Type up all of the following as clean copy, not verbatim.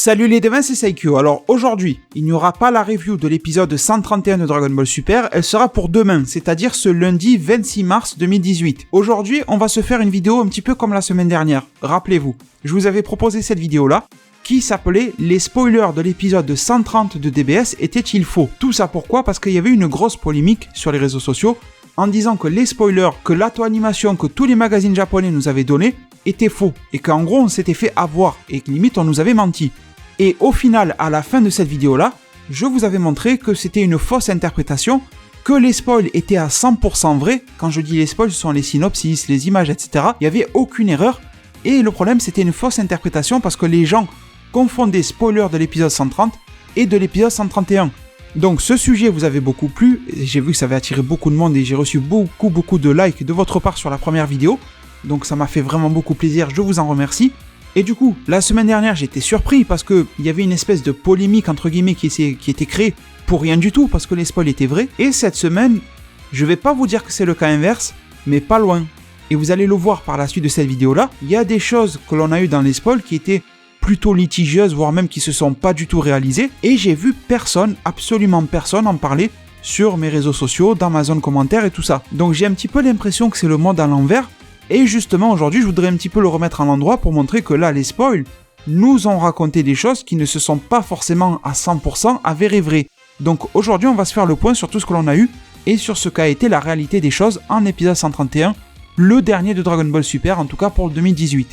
Salut les devins, c'est Saikyo. Alors aujourd'hui, il n'y aura pas la review de l'épisode 131 de Dragon Ball Super, elle sera pour demain, c'est-à-dire ce lundi 26 mars 2018. Aujourd'hui, on va se faire une vidéo un petit peu comme la semaine dernière. Rappelez-vous, je vous avais proposé cette vidéo-là, qui s'appelait « Les spoilers de l'épisode 130 de DBS étaient-ils faux ?» Tout ça pourquoi ? Parce qu'il y avait une grosse polémique sur les réseaux sociaux en disant que les spoilers, que l'Ato Animation, que tous les magazines japonais nous avaient donnés étaient faux et qu'en gros on s'était fait avoir et que limite on nous avait menti. Et au final, à la fin de cette vidéo-là, je vous avais montré que c'était une fausse interprétation, que les spoils étaient à 100% vrais. Quand je dis les spoils, ce sont les synopsis, les images, etc. Il n'y avait aucune erreur. Et le problème, c'était une fausse interprétation parce que les gens confondaient spoilers de l'épisode 130 et de l'épisode 131. Donc ce sujet vous avait beaucoup plu, j'ai vu que ça avait attiré beaucoup de monde et j'ai reçu beaucoup de likes de votre part sur la première vidéo. Donc ça m'a fait vraiment beaucoup plaisir, je vous en remercie. Et du coup, la semaine dernière, j'étais surpris parce qu'il y avait une espèce de polémique entre guillemets qui était créée pour rien du tout parce que les spoils étaient vrais. Et cette semaine, je vais pas vous dire que c'est le cas inverse, mais pas loin. Et vous allez le voir par la suite de cette vidéo-là, il y a des choses que l'on a eues dans les spoils qui étaient plutôt litigieuses, voire même qui se sont pas du tout réalisées. Et j'ai vu personne, absolument personne en parler sur mes réseaux sociaux, dans ma zone commentaire et tout ça. Donc j'ai un petit peu l'impression que c'est le monde à l'envers. Et justement, aujourd'hui, je voudrais un petit peu le remettre à l'endroit pour montrer que là, les spoils nous ont raconté des choses qui ne se sont pas forcément à 100% avérées vraies. Donc aujourd'hui, on va se faire le point sur tout ce que l'on a eu et sur ce qu'a été la réalité des choses en épisode 131, le dernier de Dragon Ball Super, en tout cas pour le 2018.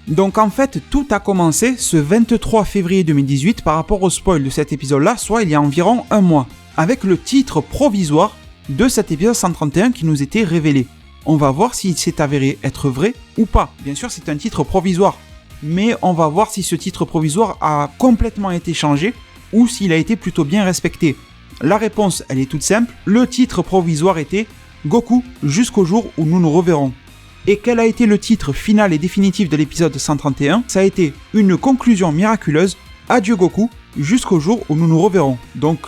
Donc en fait, tout a commencé ce 23 février 2018 par rapport au spoil de cet épisode-là, soit il y a environ un mois, avec le titre provisoire de cet épisode 131 qui nous était révélé. On va voir s'il s'est avéré être vrai ou pas. Bien sûr, c'est un titre provisoire, mais on va voir si ce titre provisoire a complètement été changé ou s'il a été plutôt bien respecté. La réponse, elle est toute simple. Le titre provisoire était Goku jusqu'au jour où nous nous reverrons. Et quel a été le titre final et définitif de l'épisode 131 ? Ça a été une conclusion miraculeuse. Adieu Goku jusqu'au jour où nous nous reverrons. Donc,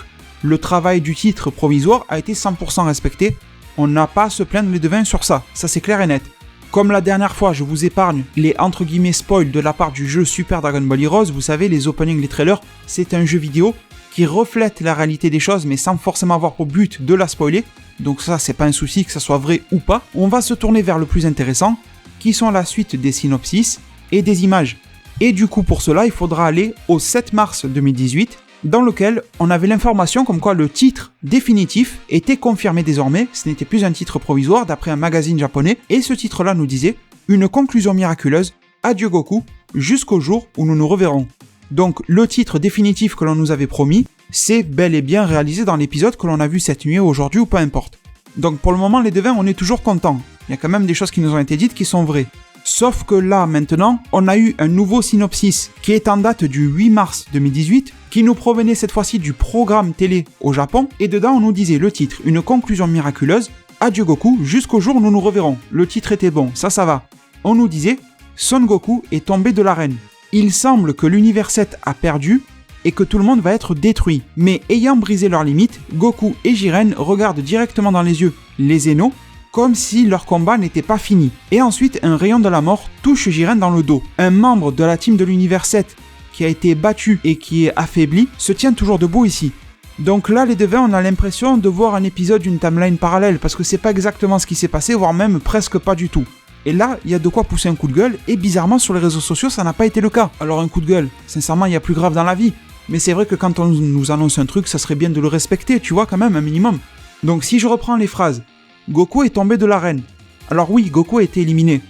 le travail du titre provisoire a été 100% respecté. On n'a pas à se plaindre les devins sur ça c'est clair et net. Comme la dernière fois, je vous épargne les entre guillemets spoils de la part du jeu Super Dragon Ball Heroes, vous savez, les openings, les trailers, c'est un jeu vidéo qui reflète la réalité des choses mais sans forcément avoir pour but de la spoiler. Donc ça, c'est pas un souci que ça soit vrai ou pas. On va se tourner vers le plus intéressant, qui sont la suite des synopsis et des images. Et du coup, pour cela, il faudra aller au 7 mars 2018, dans lequel on avait l'information comme quoi le titre définitif était confirmé désormais, ce n'était plus un titre provisoire d'après un magazine japonais, et ce titre-là nous disait « Une conclusion miraculeuse, adieu Goku, jusqu'au jour où nous nous reverrons ». Donc le titre définitif que l'on nous avait promis, c'est bel et bien réalisé dans l'épisode que l'on a vu cette nuit, aujourd'hui ou peu importe. Donc pour le moment les devins, on est toujours contents, il y a quand même des choses qui nous ont été dites qui sont vraies. Sauf que là, maintenant, on a eu un nouveau synopsis qui est en date du 8 mars 2018, qui nous provenait cette fois-ci du programme télé au Japon, et dedans on nous disait le titre, une conclusion miraculeuse, adieu Goku, jusqu'au jour où nous nous reverrons. Le titre était bon, ça va. On nous disait, Son Goku est tombé de l'arène. Il semble que l'univers 7 a perdu, et que tout le monde va être détruit. Mais ayant brisé leurs limites, Goku et Jiren regardent directement dans les yeux les Zeno, comme si leur combat n'était pas fini. Et ensuite, un rayon de la mort touche Jiren dans le dos. Un membre de la team de l'univers 7 qui a été battu et qui est affaibli se tient toujours debout ici. Donc là, les devins, on a l'impression de voir un épisode d'une timeline parallèle parce que c'est pas exactement ce qui s'est passé, voire même presque pas du tout. Et là, il y a de quoi pousser un coup de gueule et bizarrement sur les réseaux sociaux, ça n'a pas été le cas. Alors un coup de gueule, sincèrement, il y a plus grave dans la vie. Mais c'est vrai que quand on nous annonce un truc, ça serait bien de le respecter, tu vois, quand même, un minimum. Donc si je reprends les phrases, Goku est tombé de l'arène. Alors oui, Goku a été éliminé.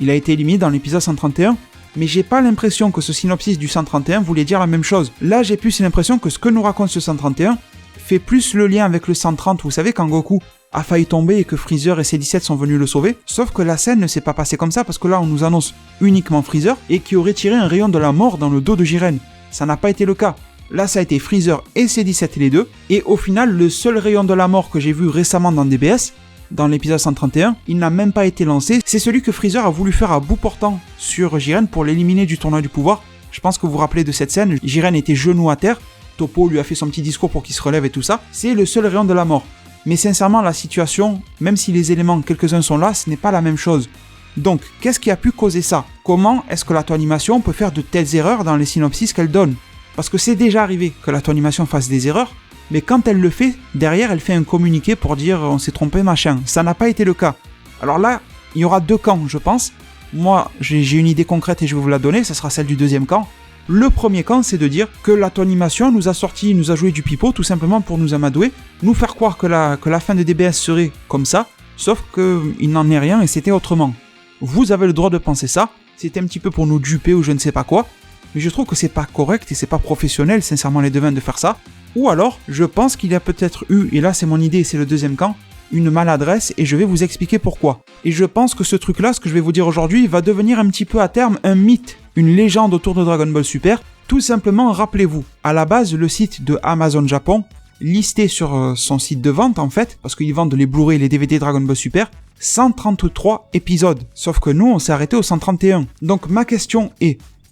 Il a été éliminé dans l'épisode 131, mais j'ai pas l'impression que ce synopsis du 131 voulait dire la même chose. Là, j'ai plus l'impression que ce que nous raconte ce 131 fait plus le lien avec le 130, vous savez, quand Goku a failli tomber et que Freezer et C17 sont venus le sauver. Sauf que la scène ne s'est pas passée comme ça, parce que là, on nous annonce uniquement Freezer, et qui aurait tiré un rayon de la mort dans le dos de Jiren. Ça n'a pas été le cas. Là, ça a été Freezer et C17 les deux, et au final, le seul rayon de la mort que j'ai vu récemment dans DBS, dans l'épisode 131, il n'a même pas été lancé. C'est celui que Freezer a voulu faire à bout portant sur Jiren pour l'éliminer du tournoi du pouvoir. Je pense que vous vous rappelez de cette scène. Jiren était genou à terre. Toppo lui a fait son petit discours pour qu'il se relève et tout ça. C'est le seul rayon de la mort. Mais sincèrement, la situation, même si les éléments, quelques-uns sont là, ce n'est pas la même chose. Donc, qu'est-ce qui a pu causer ça ? Comment est-ce que l'Ato Animation peut faire de telles erreurs dans les synopsis qu'elle donne ? Parce que c'est déjà arrivé que l'Ato Animation fasse des erreurs, mais quand elle le fait, derrière elle fait un communiqué pour dire on s'est trompé machin. Ça n'a pas été le cas. Alors là, il y aura deux camps, je pense. Moi, j'ai une idée concrète et je vais vous la donner, ça sera celle du deuxième camp. Le premier camp, c'est de dire que l'Ato Animation nous a joué du pipeau tout simplement pour nous amadouer, nous faire croire que la fin de DBS serait comme ça, sauf qu'il n'en est rien et c'était autrement. Vous avez le droit de penser ça, c'était un petit peu pour nous duper ou je ne sais pas quoi, mais je trouve que c'est pas correct et c'est pas professionnel, sincèrement, les devins de faire ça. Ou alors, je pense qu'il y a peut-être eu, et là c'est mon idée et c'est le deuxième camp, une maladresse et je vais vous expliquer pourquoi. Et je pense que ce truc-là, ce que je vais vous dire aujourd'hui, va devenir un petit peu à terme un mythe, une légende autour de Dragon Ball Super. Tout simplement, rappelez-vous, à la base, le site de Amazon Japon, listé sur son site de vente en fait, parce qu'ils vendent les Blu-ray et les DVD Dragon Ball Super, 133 épisodes. Sauf que nous, on s'est arrêté au 131. Donc ma question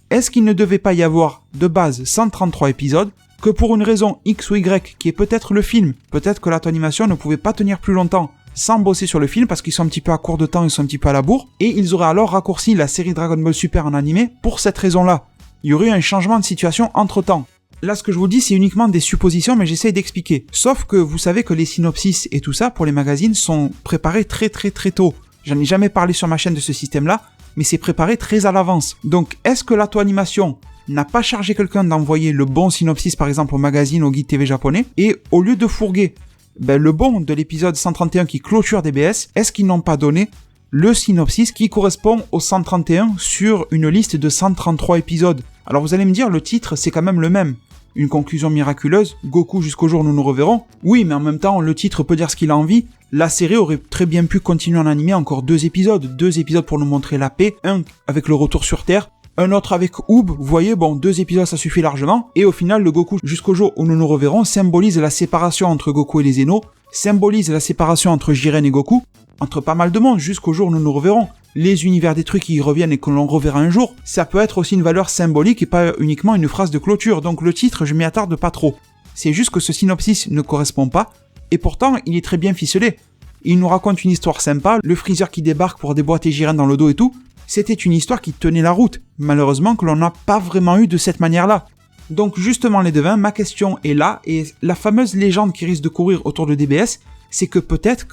est-ce qu'il ne devait pas y avoir de base 133 épisodes, que pour une raison X ou Y, qui est peut-être le film, peut-être que l'Ato Animation ne pouvait pas tenir plus longtemps sans bosser sur le film parce qu'ils sont un petit peu à court de temps, ils sont un petit peu à la bourre, et ils auraient alors raccourci la série Dragon Ball Super en animé pour cette raison-là. Il y aurait eu un changement de situation entre-temps. Là, ce que je vous dis, c'est uniquement des suppositions, mais j'essaye d'expliquer. Sauf que vous savez que les synopsis et tout ça, pour les magazines, sont préparés très tôt. J'en ai jamais parlé sur ma chaîne de ce système-là, mais c'est préparé très à l'avance. Donc, est-ce que l'Ato Animation n'a pas chargé quelqu'un d'envoyer le bon synopsis, par exemple, au magazine, au guide TV japonais, et au lieu de fourguer le bon de l'épisode 131 qui clôture DBS, est-ce qu'ils n'ont pas donné le synopsis qui correspond au 131 sur une liste de 133 épisodes? Alors vous allez me dire, le titre, c'est quand même le même. Une conclusion miraculeuse, Goku jusqu'au jour où nous nous reverrons. Oui, mais en même temps, le titre peut dire ce qu'il a envie. La série aurait très bien pu continuer en animé encore 2 épisodes. 2 épisodes pour nous montrer la paix, un avec le retour sur Terre, un autre avec Oob. Vous voyez, bon, 2 épisodes ça suffit largement. Et au final, le Goku jusqu'au jour où nous nous reverrons symbolise la séparation entre Goku et les Zeno, symbolise la séparation entre Jiren et Goku, entre pas mal de monde, jusqu'au jour où nous nous reverrons. Les univers détruits qui y reviennent et que l'on reverra un jour, ça peut être aussi une valeur symbolique et pas uniquement une phrase de clôture, donc le titre, je m'y attarde pas trop. C'est juste que ce synopsis ne correspond pas, et pourtant, il est très bien ficelé. Il nous raconte une histoire sympa, le Freezer qui débarque pour déboîter Jiren dans le dos et tout, c'était une histoire qui tenait la route, malheureusement que l'on n'a pas vraiment eu de cette manière-là. Donc justement les devins, ma question est là, et la fameuse légende qui risque de courir autour de DBS, c'est que peut-être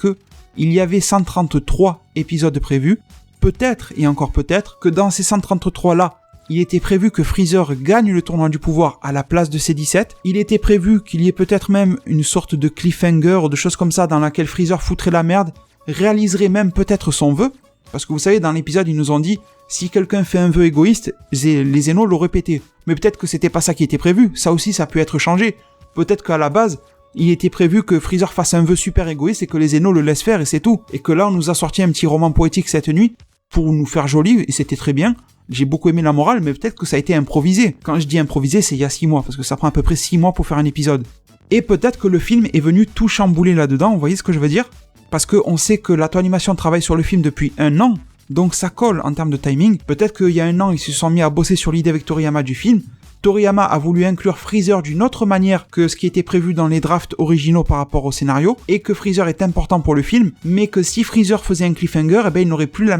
il y avait 133 épisodes prévus, peut-être, et encore peut-être, que dans ces 133-là, il était prévu que Freezer gagne le tournoi du pouvoir à la place de C17. Il était prévu qu'il y ait peut-être même une sorte de cliffhanger ou de choses comme ça dans laquelle Freezer foutrait la merde, réaliserait même peut-être son vœu. Parce que vous savez, dans l'épisode, ils nous ont dit, si quelqu'un fait un vœu égoïste, les Zeno l'auraient pété. Mais peut-être que c'était pas ça qui était prévu, ça aussi ça peut être changé. Peut-être qu'à la base, il était prévu que Freezer fasse un vœu super égoïste et que les Zeno le laissent faire et c'est tout. Et que là, on nous a sorti un petit roman poétique cette nuit pour nous faire joli et c'était très bien. J'ai beaucoup aimé la morale, mais peut-être que ça a été improvisé. Quand je dis improvisé, c'est il y a 6 mois, parce que ça prend à peu près 6 mois pour faire un épisode. Et peut-être que le film est venu tout chambouler là-dedans, vous voyez ce que je veux dire? Parce qu'on sait que l'Ato Animation travaille sur le film depuis 1 an, donc ça colle en termes de timing. Peut-être qu'il y a 1 an, ils se sont mis à bosser sur l'idée avec Toriyama du film. Toriyama a voulu inclure Freezer d'une autre manière que ce qui était prévu dans les drafts originaux par rapport au scénario, et que Freezer est important pour le film, mais que si Freezer faisait un cliffhanger, eh ben il n'aurait plus le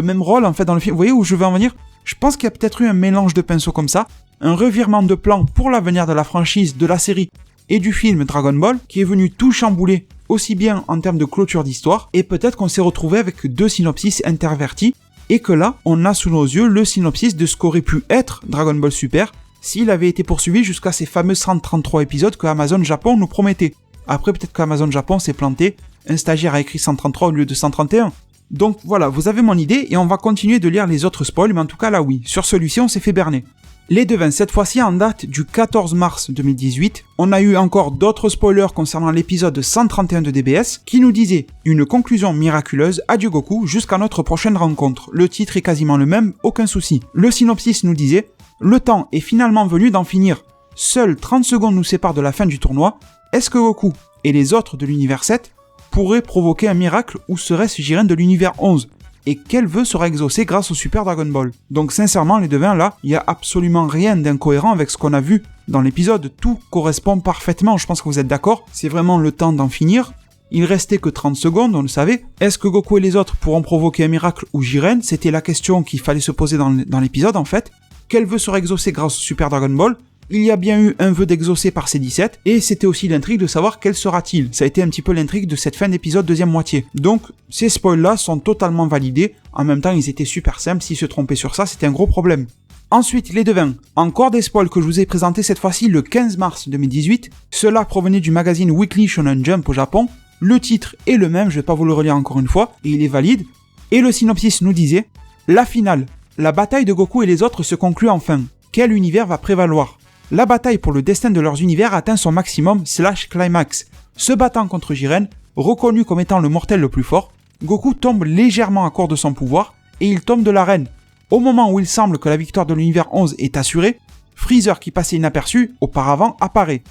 même rôle en fait dans le film. Vous voyez où je veux en venir? Je pense qu'il y a peut-être eu un mélange de pinceaux comme ça, un revirement de plan pour l'avenir de la franchise, de la série et du film Dragon Ball, qui est venu tout chambouler, aussi bien en termes de clôture d'histoire, et peut-être qu'on s'est retrouvé avec 2 synopsis intervertis, et que là, on a sous nos yeux le synopsis de ce qu'aurait pu être Dragon Ball Super s'il avait été poursuivi jusqu'à ces fameux 133 épisodes que Amazon Japon nous promettait. Après, peut-être qu'Amazon Japon s'est planté, un stagiaire a écrit 133 au lieu de 131. Donc voilà, vous avez mon idée, et on va continuer de lire les autres spoils, mais en tout cas là oui, sur celui-ci on s'est fait berner. Les devins, cette fois-ci en date du 14 mars 2018, on a eu encore d'autres spoilers concernant l'épisode 131 de DBS, qui nous disait « Une conclusion miraculeuse, adieu Goku, jusqu'à notre prochaine rencontre ». Le titre est quasiment le même, aucun souci. Le synopsis nous disait « Le temps est finalement venu d'en finir. Seules 30 secondes nous séparent de la fin du tournoi. Est-ce que Goku et les autres de l'univers 7 pourraient provoquer un miracle ou serait-ce Jiren de l'univers 11 ? Et quel vœu sera exaucé grâce au Super Dragon Ball ?» Donc sincèrement les devins là, il n'y a absolument rien d'incohérent avec ce qu'on a vu dans l'épisode, tout correspond parfaitement, je pense que vous êtes d'accord, c'est vraiment le temps d'en finir. Il restait que 30 secondes, on le savait. Est-ce que Goku et les autres pourront provoquer un miracle ou Jiren ? C'était la question qu'il fallait se poser dans l'épisode en fait. Quel vœu sera exaucé grâce au Super Dragon Ball ? Il y a bien eu un vœu d'exaucer par C17, et c'était aussi l'intrigue de savoir quel sera-t-il. Ça a été un petit peu l'intrigue de cette fin d'épisode deuxième moitié. Donc, ces spoils-là sont totalement validés. En même temps, ils étaient super simples. S'ils se trompaient sur ça, c'était un gros problème. Ensuite, les devins. Encore des spoils que je vous ai présentés cette fois-ci le 15 mars 2018. Cela provenait du magazine Weekly Shonen Jump au Japon. Le titre est le même, je vais pas vous le relire encore une fois, et il est valide. Et le synopsis nous disait « La finale. La bataille de Goku et les autres se conclut enfin. Quel univers va prévaloir ? La bataille pour le destin de leurs univers atteint son maximum / climax. Se battant contre Jiren, reconnu comme étant le mortel le plus fort, Goku tombe légèrement à court de son pouvoir et il tombe de l'arène. Au moment où il semble que la victoire de l'univers 11 est assurée, Freezer qui passait inaperçu auparavant apparaît.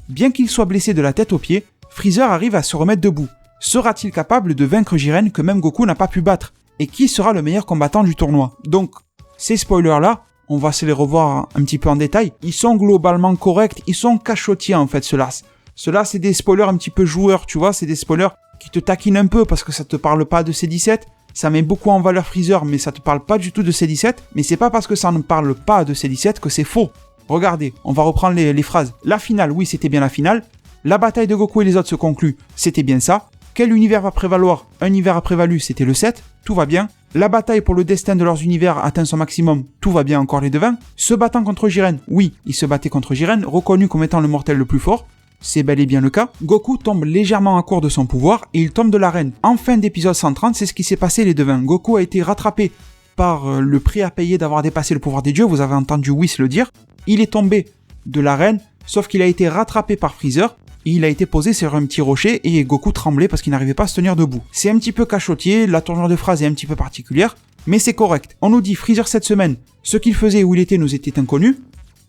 Bien qu'il soit blessé de la tête aux pieds, Freezer arrive à se remettre debout. Sera-t-il capable de vaincre Jiren que même Goku n'a pas pu battre ? Et qui sera le meilleur combattant du tournoi ? Donc, ces spoilers-là, on va se les revoir un petit peu en détail. Ils sont globalement corrects, ils sont cachotiers en fait, ceux-là. Ceux-là, c'est des spoilers un petit peu joueurs, tu vois, c'est des spoilers qui te taquinent un peu parce que ça te parle pas de C17, ça met beaucoup en valeur Freezer, mais ça te parle pas du tout de C17, mais c'est pas parce que ça ne parle pas de C17 que c'est faux. Regardez, on va reprendre les phrases. La finale, oui, c'était bien la finale. La bataille de Goku et les autres se conclut, c'était bien ça. Quel univers va prévaloir ? Un univers a prévalu, c'était le 7, tout va bien. La bataille pour le destin de leurs univers atteint son maximum, tout va bien encore les devins. Se battant contre Jiren, oui, il se battait contre Jiren, reconnu comme étant le mortel le plus fort. C'est bel et bien le cas. Goku tombe légèrement à court de son pouvoir et il tombe de l'arène. En fin d'épisode 130, c'est ce qui s'est passé les devins. Goku a été rattrapé par le prix à payer d'avoir dépassé le pouvoir des dieux, vous avez entendu Whis le dire. Il est tombé de l'arène, sauf qu'il a été rattrapé par Freezer. Et il a été posé sur un petit rocher et Goku tremblait parce qu'il n'arrivait pas à se tenir debout. C'est un petit peu cachotier, la tournure de phrase est un petit peu particulière, mais c'est correct. On nous dit Freezer cette semaine, ce qu'il faisait et où il était nous était inconnu,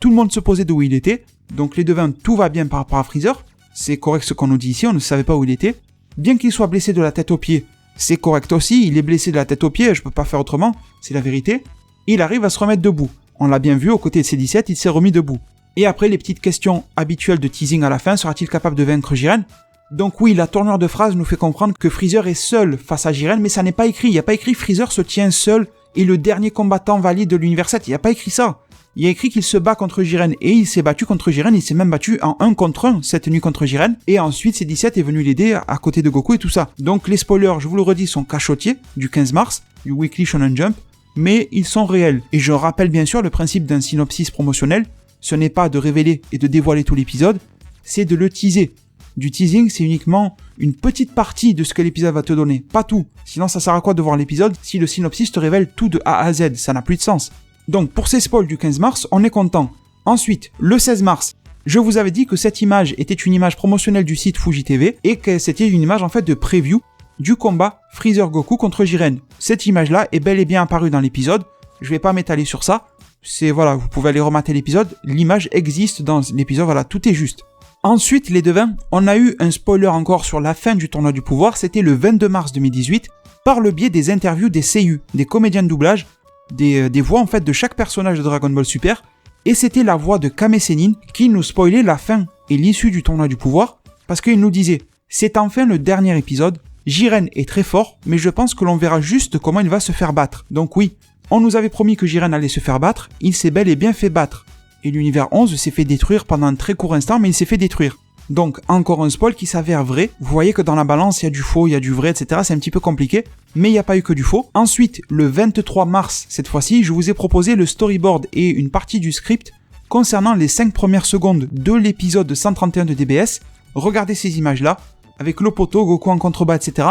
tout le monde se posait de où il était, donc les devins, tout va bien par rapport à Freezer, c'est correct ce qu'on nous dit ici, on ne savait pas où il était. Bien qu'il soit blessé de la tête aux pieds, c'est correct aussi, il est blessé de la tête aux pieds, je peux pas faire autrement, c'est la vérité. Il arrive à se remettre debout, on l'a bien vu, aux côtés de C17, il s'est remis debout. Et après, les petites questions habituelles de teasing à la fin, sera-t-il capable de vaincre Jiren ? Donc oui, la tournure de phrase nous fait comprendre que Freezer est seul face à Jiren, mais ça n'est pas écrit. Il n'y a pas écrit Freezer se tient seul et le dernier combattant valide de l'univers 7. Il n'y a pas écrit ça. Il y a écrit qu'il se bat contre Jiren et il s'est battu contre Jiren. Il s'est même battu en 1 contre 1 cette nuit contre Jiren. Et ensuite, C17 est venu l'aider à côté de Goku et tout ça. Donc les spoilers, je vous le redis, sont cachotiers du 15 mars, du Weekly Shonen Jump, mais ils sont réels. Et je rappelle bien sûr le principe d'un synopsis promotionnel. Ce n'est pas de révéler et de dévoiler tout l'épisode, c'est de le teaser. Du teasing, c'est uniquement une petite partie de ce que l'épisode va te donner, pas tout. Sinon, ça sert à quoi de voir l'épisode si le synopsis te révèle tout de A à Z, ça n'a plus de sens. Donc, pour ces spoils du 15 mars, on est content. Ensuite, le 16 mars, je vous avais dit que cette image était une image promotionnelle du site Fuji TV et que c'était une image en fait de preview du combat Freezer Goku contre Jiren. Cette image-là est bel et bien apparue dans l'épisode, je vais pas m'étaler sur ça. C'est voilà, vous pouvez aller remater l'épisode, l'image existe dans l'épisode, voilà, tout est juste. Ensuite, les devins, on a eu un spoiler encore sur la fin du tournoi du pouvoir, c'était le 22 mars 2018, par le biais des interviews des seiyuu, des comédiens de doublage, des voix en fait de chaque personnage de Dragon Ball Super, et c'était la voix de Kame Sennin qui nous spoilait la fin et l'issue du tournoi du pouvoir, parce qu'il nous disait, c'est enfin le dernier épisode, Jiren est très fort, mais je pense que l'on verra juste comment il va se faire battre. Donc oui, on nous avait promis que Jiren allait se faire battre, il s'est bel et bien fait battre. Et l'univers 11 s'est fait détruire pendant un très court instant, mais il s'est fait détruire. Donc, encore un spoil qui s'avère vrai. Vous voyez que dans la balance, il y a du faux, il y a du vrai, etc. C'est un petit peu compliqué, mais il n'y a pas eu que du faux. Ensuite, le 23 mars, cette fois-ci, je vous ai proposé le storyboard et une partie du script concernant les 5 premières secondes de l'épisode 131 de DBS. Regardez ces images-là, avec le poteau, Goku en contrebas, etc.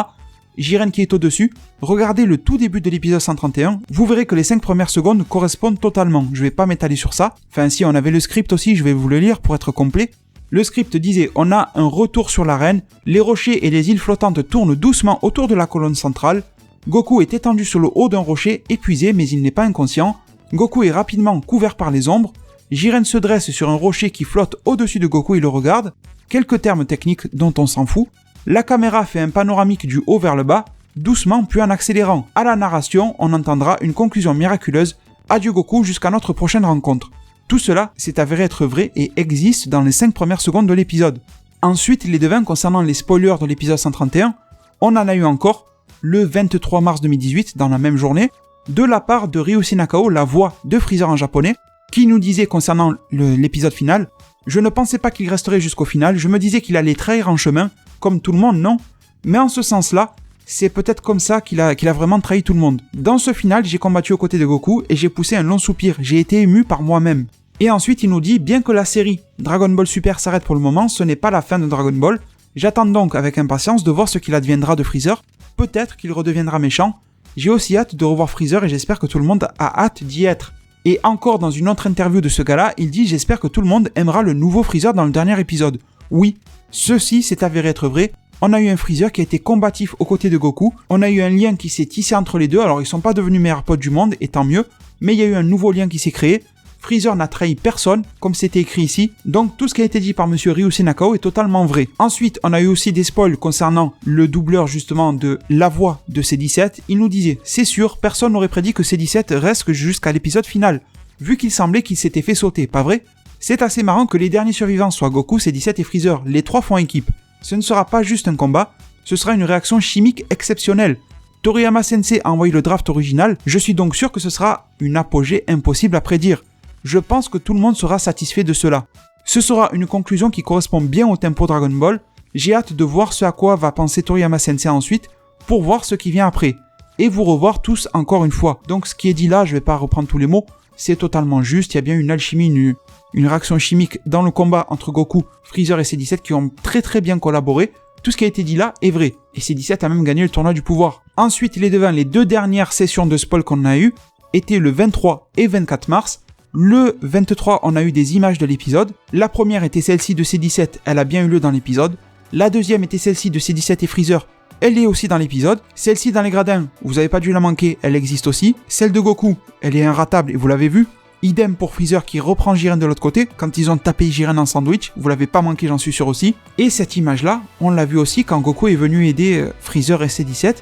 Jiren qui est au-dessus, regardez le tout début de l'épisode 131, vous verrez que les 5 premières secondes correspondent totalement. Je vais pas m'étaler sur ça. Enfin si, on avait le script aussi, je vais vous le lire pour être complet. Le script disait, on a un retour sur l'arène, les rochers et les îles flottantes tournent doucement autour de la colonne centrale, Goku est étendu sur le haut d'un rocher, épuisé mais il n'est pas inconscient, Goku est rapidement couvert par les ombres, Jiren se dresse sur un rocher qui flotte au-dessus de Goku et le regarde, quelques termes techniques dont on s'en fout, la caméra fait un panoramique du haut vers le bas, doucement puis en accélérant. À la narration, on entendra une conclusion miraculeuse, adieu Goku jusqu'à notre prochaine rencontre. Tout cela s'est avéré être vrai et existe dans les 5 premières secondes de l'épisode. Ensuite, les devins concernant les spoilers de l'épisode 131, on en a eu encore, le 23 mars 2018, dans la même journée, de la part de Ryushi Nakao, la voix de Freezer en japonais, qui nous disait concernant l'épisode final: je ne pensais pas qu'il resterait jusqu'au final, je me disais qu'il allait trahir en chemin, comme tout le monde, non. Mais en ce sens-là, c'est peut-être comme ça qu'il a vraiment trahi tout le monde. Dans ce final, j'ai combattu aux côtés de Goku et j'ai poussé un long soupir, j'ai été ému par moi-même. Et ensuite, il nous dit: bien que la série Dragon Ball Super s'arrête pour le moment, ce n'est pas la fin de Dragon Ball. J'attends donc avec impatience de voir ce qu'il adviendra de Freezer. Peut-être qu'il redeviendra méchant. J'ai aussi hâte de revoir Freezer et j'espère que tout le monde a hâte d'y être. Et encore dans une autre interview de ce gars-là, il dit: j'espère que tout le monde aimera le nouveau Freezer dans le dernier épisode. Oui, ceci s'est avéré être vrai. On a eu un Freezer qui a été combatif aux côtés de Goku. On a eu un lien qui s'est tissé entre les deux. Alors ils sont pas devenus meilleurs potes du monde, et tant mieux. Mais il y a eu un nouveau lien qui s'est créé. Freezer n'a trahi personne, comme c'était écrit ici. Donc tout ce qui a été dit par monsieur Ryusei Nakao est totalement vrai. Ensuite, on a eu aussi des spoils concernant le doubleur justement de la voix de C17. Il nous disait: c'est sûr, personne n'aurait prédit que C17 reste jusqu'à l'épisode final, vu qu'il semblait qu'il s'était fait sauter, pas vrai? C'est assez marrant que les derniers survivants soient Goku, C17 et Freezer. Les trois font équipe. Ce ne sera pas juste un combat, ce sera une réaction chimique exceptionnelle. Toriyama Sensei a envoyé le draft original, je suis donc sûr que ce sera une apogée impossible à prédire. Je pense que tout le monde sera satisfait de cela. Ce sera une conclusion qui correspond bien au tempo Dragon Ball. J'ai hâte de voir ce à quoi va penser Toriyama Sensei ensuite, pour voir ce qui vient après. Et vous revoir tous encore une fois. Donc ce qui est dit là, je vais pas reprendre tous les mots, c'est totalement juste, il y a bien une alchimie, une réaction chimique dans le combat entre Goku, Freezer et C17 qui ont très bien collaboré. Tout ce qui a été dit là est vrai, et C17 a même gagné le tournoi du pouvoir. Ensuite, les deux dernières sessions de spoil qu'on a eues étaient le 23 et 24 mars. Le 23, on a eu des images de l'épisode. La première était celle-ci de C17, elle a bien eu lieu dans l'épisode. La deuxième était celle-ci de C17 et Freezer, elle est aussi dans l'épisode. Celle-ci dans les gradins, vous n'avez pas dû la manquer, elle existe aussi. Celle de Goku, elle est inratable et vous l'avez vu. Idem pour Freezer qui reprend Jiren de l'autre côté, quand ils ont tapé Jiren en sandwich, vous l'avez pas manqué, j'en suis sûr aussi. Et cette image-là, on l'a vu aussi quand Goku est venu aider Freezer et C17,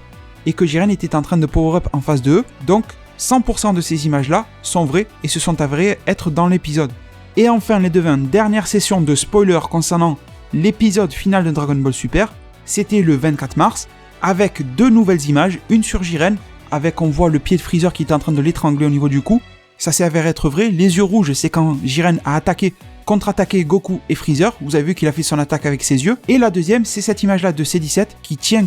et que Jiren était en train de power-up en face de eux, donc 100% de ces images-là sont vraies et se sont avérées être dans l'épisode. Et enfin, les dernière session de spoiler concernant l'épisode final de Dragon Ball Super, c'était le 24 mars, avec deux nouvelles images, une sur Jiren, avec on voit le pied de Freezer qui est en train de l'étrangler au niveau du cou. Ça s'est avéré être vrai, les yeux rouges, c'est quand Jiren a contre-attaqué Goku et Freezer, vous avez vu qu'il a fait son attaque avec ses yeux. Et la deuxième, c'est cette image-là de C17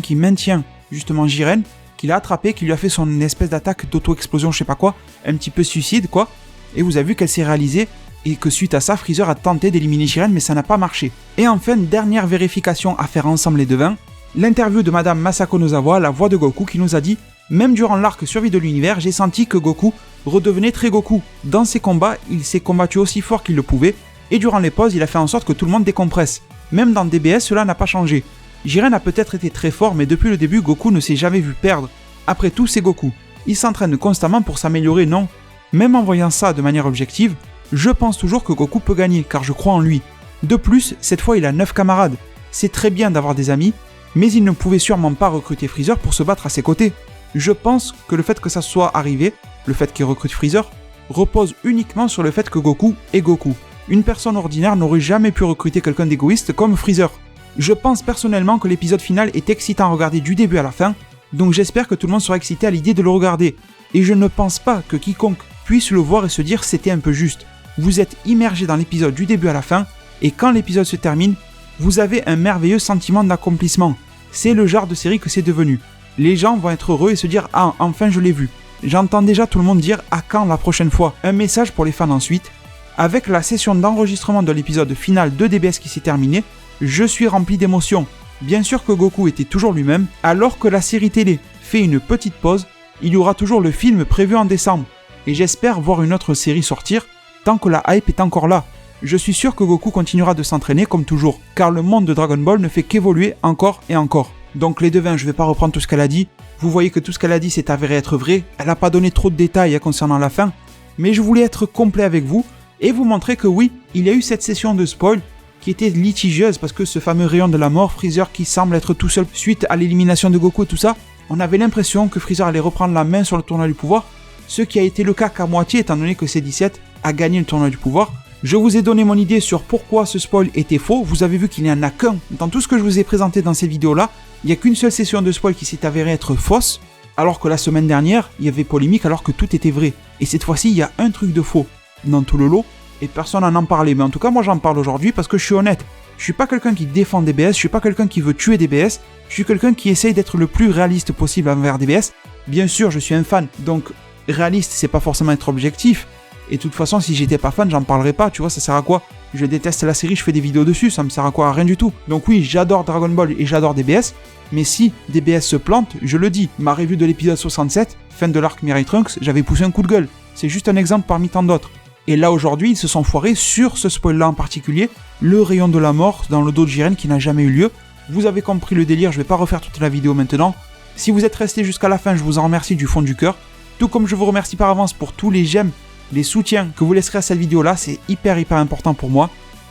qui maintient justement Jiren, qu'il a attrapé, qui lui a fait son espèce d'attaque d'auto-explosion, je sais pas quoi, un petit peu suicide quoi. Et vous avez vu qu'elle s'est réalisée, et que suite à ça, Freezer a tenté d'éliminer Jiren, mais ça n'a pas marché. Et enfin, dernière vérification à faire ensemble les devins, l'interview de Madame Masako Nozawa, la voix de Goku, qui nous a dit: même durant l'arc survie de l'univers, j'ai senti que Goku redevenait très Goku. Dans ses combats, il s'est combattu aussi fort qu'il le pouvait, et durant les pauses, il a fait en sorte que tout le monde décompresse. Même dans DBS, cela n'a pas changé. Jiren a peut-être été très fort, mais depuis le début, Goku ne s'est jamais vu perdre. Après tout, c'est Goku. Il s'entraîne constamment pour s'améliorer, non? Même en voyant ça de manière objective, je pense toujours que Goku peut gagner, car je crois en lui. De plus, cette fois, il a 9 camarades. C'est très bien d'avoir des amis, mais il ne pouvait sûrement pas recruter Freezer pour se battre à ses côtés. Je pense que le fait que ça soit arrivé, le fait qu'il recrute Freezer, repose uniquement sur le fait que Goku est Goku. Une personne ordinaire n'aurait jamais pu recruter quelqu'un d'égoïste comme Freezer. Je pense personnellement que l'épisode final est excitant à regarder du début à la fin, donc j'espère que tout le monde sera excité à l'idée de le regarder. Et je ne pense pas que quiconque puisse le voir et se dire c'était un peu juste. Vous êtes immergé dans l'épisode du début à la fin, et quand l'épisode se termine, vous avez un merveilleux sentiment d'accomplissement. C'est le genre de série que c'est devenu. Les gens vont être heureux et se dire « Ah, enfin je l'ai vu ». J'entends déjà tout le monde dire « À quand la prochaine fois ?» Un message pour les fans ensuite. Avec la session d'enregistrement de l'épisode final de DBS qui s'est terminée, je suis rempli d'émotions. Bien sûr que Goku était toujours lui-même, alors que la série télé fait une petite pause, il y aura toujours le film prévu en décembre. Et j'espère voir une autre série sortir, tant que la hype est encore là. Je suis sûr que Goku continuera de s'entraîner comme toujours, car le monde de Dragon Ball ne fait qu'évoluer encore et encore. Donc les devins, je vais pas reprendre tout ce qu'elle a dit. Vous voyez que tout ce qu'elle a dit s'est avéré être vrai. Elle n'a pas donné trop de détails concernant la fin. Mais je voulais être complet avec vous et vous montrer que oui, il y a eu cette session de spoil qui était litigieuse parce que ce fameux rayon de la mort, Freezer qui semble être tout seul suite à l'élimination de Goku et tout ça, on avait l'impression que Freezer allait reprendre la main sur le tournoi du pouvoir, ce qui a été le cas qu'à moitié étant donné que C17 a gagné le tournoi du pouvoir. Je vous ai donné mon idée sur pourquoi ce spoil était faux, vous avez vu qu'il n'y en a qu'un. Dans tout ce que je vous ai présenté dans cette vidéo-là, il n'y a qu'une seule session de spoil qui s'est avérée être fausse, alors que la semaine dernière, il y avait polémique alors que tout était vrai. Et cette fois-ci, il y a un truc de faux. dans tout le lot, et personne n'en en parlait. Mais en tout cas, moi j'en parle aujourd'hui parce que je suis honnête. Je suis pas quelqu'un qui défend DBS, je suis pas quelqu'un qui veut tuer DBS, je suis quelqu'un qui essaye d'être le plus réaliste possible envers DBS. Bien sûr, je suis un fan, donc réaliste, c'est pas forcément être objectif. Et de toute façon, si j'étais pas fan, j'en parlerais pas, tu vois, ça sert à quoi? Je déteste la série, je fais des vidéos dessus, ça me sert à quoi? À rien du tout. Donc oui, j'adore Dragon Ball et j'adore DBS, mais si DBS se plante, je le dis, ma review de l'épisode 67, fin de l'arc Mirai Trunks, j'avais poussé un coup de gueule. C'est juste un exemple parmi tant d'autres. Et là aujourd'hui, ils se sont foirés sur ce spoil-là en particulier, le rayon de la mort dans le dos de Jiren qui n'a jamais eu lieu. Vous avez compris le délire, je vais pas refaire toute la vidéo maintenant. Si vous êtes resté jusqu'à la fin, je vous en remercie du fond du cœur. Tout comme je vous remercie par avance pour tous les j'aime, les soutiens que vous laisserez à cette vidéo-là, c'est hyper important pour moi.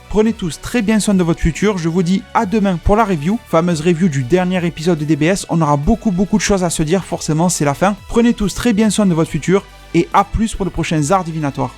Prenez tous très bien soin de votre futur, je vous dis à demain pour la review, fameuse review du dernier épisode de DBS, on aura beaucoup de choses à se dire, forcément c'est la fin. Prenez tous très bien soin de votre futur, et à plus pour le prochain Zard Divinatoire.